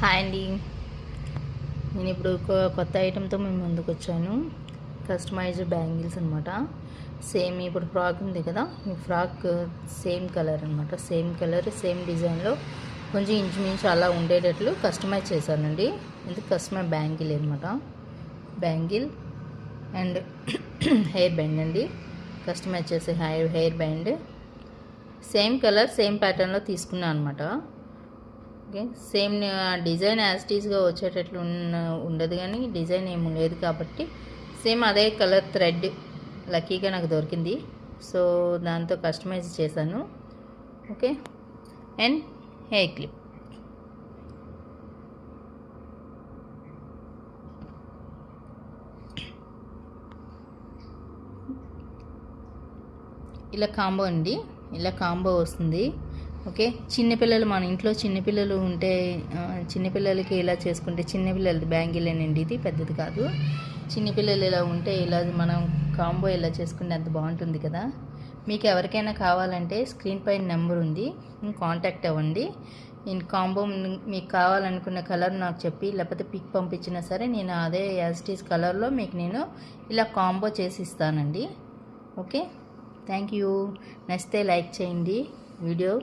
Hi అండి. నేను ఇప్పుడు కొత్త ఐటెంతో మేము ముందుకు వచ్చాను. కస్టమైజ్డ్ బ్యాంగిల్స్ అనమాట. సేమ్ ఇప్పుడు ఫ్రాక్ ఉంది కదా, ఈ ఫ్రాక్ సేమ్ కలర్ అనమాట. సేమ్ కలర్ సేమ్ డిజైన్లో కొంచెం ఇంచుమించు అలా ఉండేటట్లు కస్టమైజ్ చేశానండి. ఇది కస్టమైజ్ బ్యాంగిల్ అనమాట. బ్యాంగిల్ అండ్ హెయిర్ బ్యాండ్ అండి. కస్టమైజ్ చేసే hair band same colour same ప్యాటర్న్లో తీసుకున్నాను అనమాట. ఓకే, సేమ్ డిజైన్ యాజ్ టీజ్గా వచ్చేటట్లు ఉండదు, కానీ డిజైన్ ఏమి లేదు కాబట్టి సేమ్ అదే కలర్ థ్రెడ్ లక్కీగా నాకు దొరికింది. సో దాంతో కస్టమైజ్ చేశాను. Okay, and hair clip. ఇలా కాంబో అండి, ఇలా కాంబో వస్తుంది. ఓకే, చిన్నపిల్లలు మన ఇంట్లో చిన్నపిల్లలు ఉంటే చిన్నపిల్లలకి ఇలా చేసుకుంటే, చిన్నపిల్లలది బ్యాంగిల్ అనండి, ఇది పెద్దది కాదు. చిన్నపిల్లలు ఇలా ఉంటే ఇలా మనం కాంబో ఇలా చేసుకుంటే అంత బాగుంటుంది కదా. మీకు ఎవరికైనా కావాలంటే స్క్రీన్ పైన నెంబర్ ఉంది, కాంటాక్ట్ అవ్వండి. నేను కాంబో మీకు కావాలనుకున్న కలర్ నాకు చెప్పి లేకపోతే పిక్ పంపించినా సరే నేను అదే యాజ్ ఇట్ ఈస్ కలర్లో మీకు నేను ఇలా కాంబో చేసి ఇస్తానండి. Okay, thank you. నచ్చితే లైక్ చేయండి వీడియో.